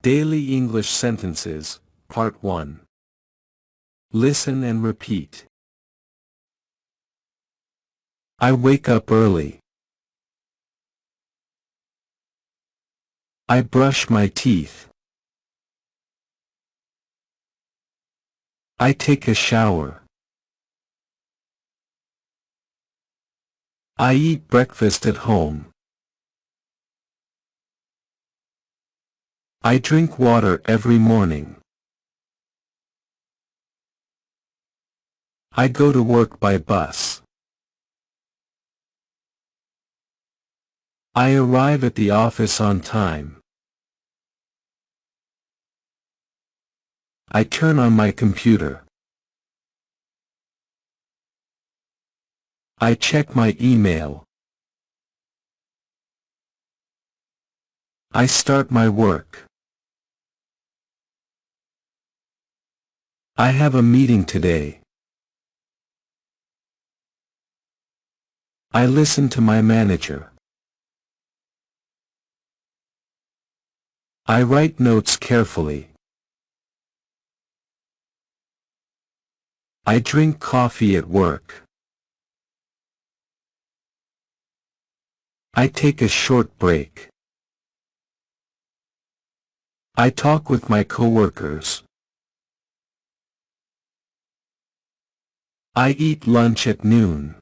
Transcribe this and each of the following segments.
Daily English Sentences, Part 1. Listen and repeat. I wake up early. I brush my teeth. I take a shower. I eat breakfast at home. I drink water every morning. I go to work by bus. I arrive at the office on time. I turn on my computer. I check my email. I start my work. I have a meeting today. I listen to my manager. I write notes carefully. I drink coffee at work. I take a short break. I talk with my coworkers. I eat lunch at noon.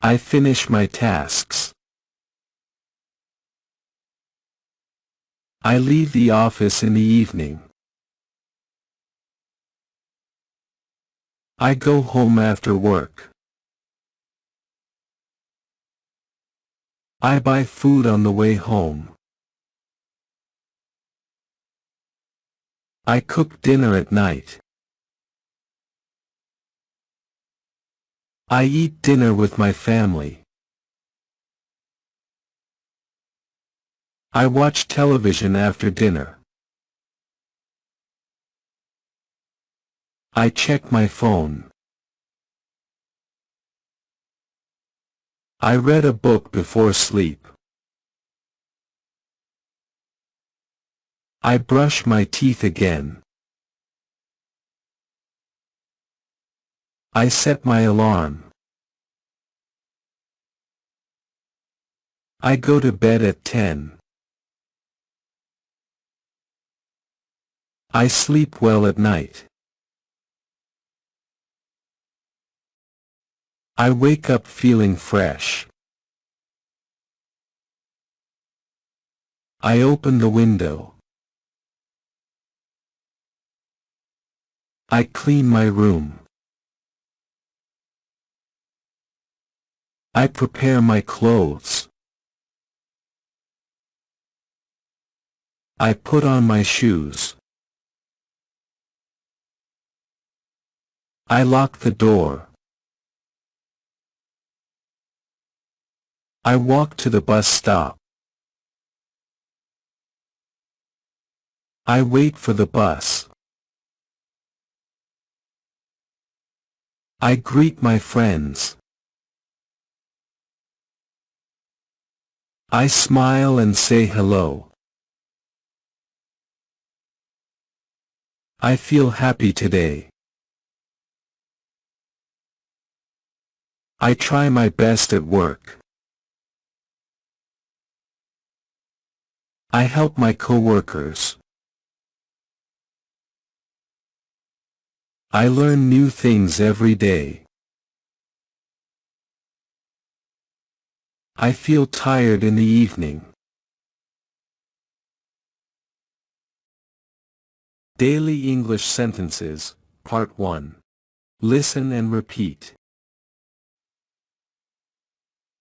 I finish my tasks. I leave the office in the evening. I go home after work. I buy food on the way home. I cook dinner at night. I eat dinner with my family. I watch television after dinner. I check my phone. I read a book before sleep. I brush my teeth again. I set my alarm. I go to bed at 10. I sleep well at night. I wake up feeling fresh. I open the window. I clean my room. I prepare my clothes. I put on my shoes. I lock the door. I walk to the bus stop. I wait for the bus. I greet my friends. I smile and say hello. I feel happy today. I try my best at work. I help my coworkers. I learn new things every day. I feel tired in the evening. Daily English Sentences, Part 1. Listen and repeat.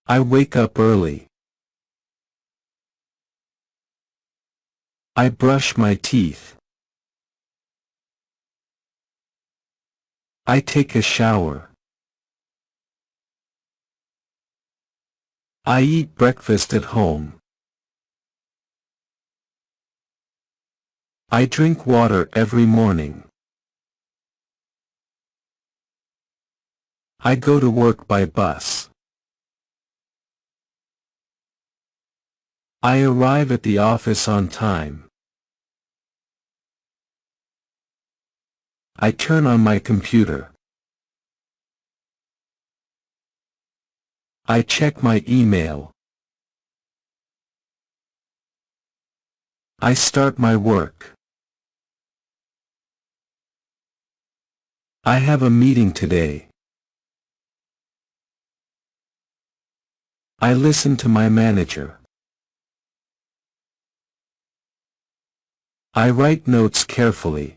I wake up early. I brush my teeth. I take a shower. I eat breakfast at home. I drink water every morning. I go to work by bus. I arrive at the office on time. I turn on my computer. I check my email. I start my work. I have a meeting today. I listen to my manager. I write notes carefully.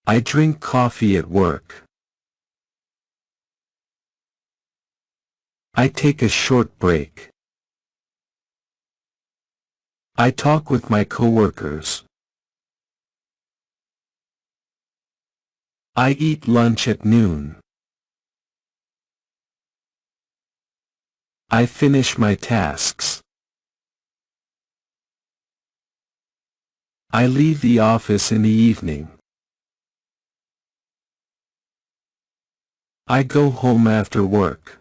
I drink coffee at work. I take a short break. I talk with my coworkers. I eat lunch at noon. I finish my tasks. I leave the office in the evening. I go home after work.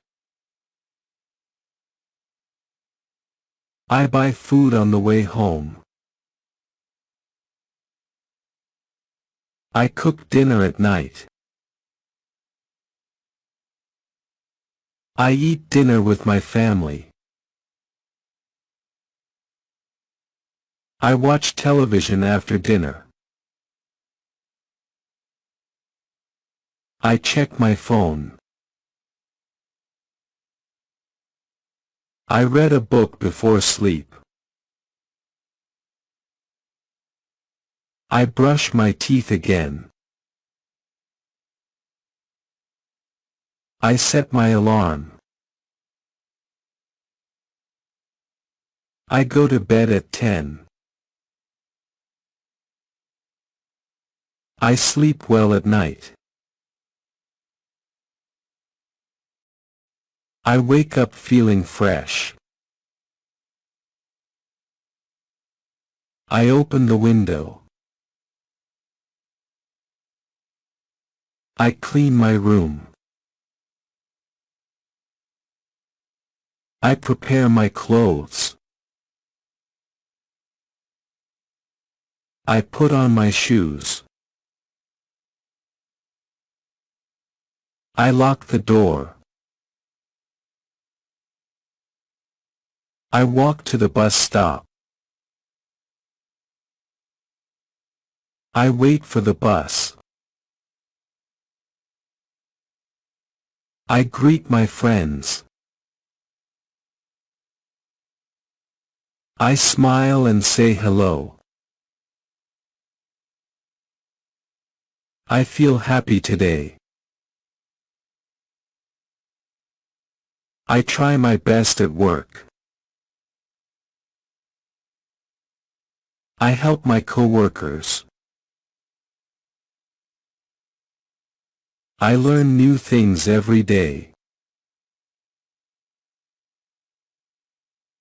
I buy food on the way home. I cook dinner at night. I eat dinner with my family. I watch television after dinner. I check my phone. I read a book before sleep. I brush my teeth again. I set my alarm. I go to bed at 10. I sleep well at night. I wake up feeling fresh. I open the window. I clean my room. I prepare my clothes. I put on my shoes. I lock the door. I walk to the bus stop. I wait for the bus. I greet my friends. I smile and say hello. I feel happy today. I try my best at work. I help my coworkers. I learn new things every day.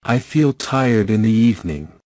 I feel tired in the evening.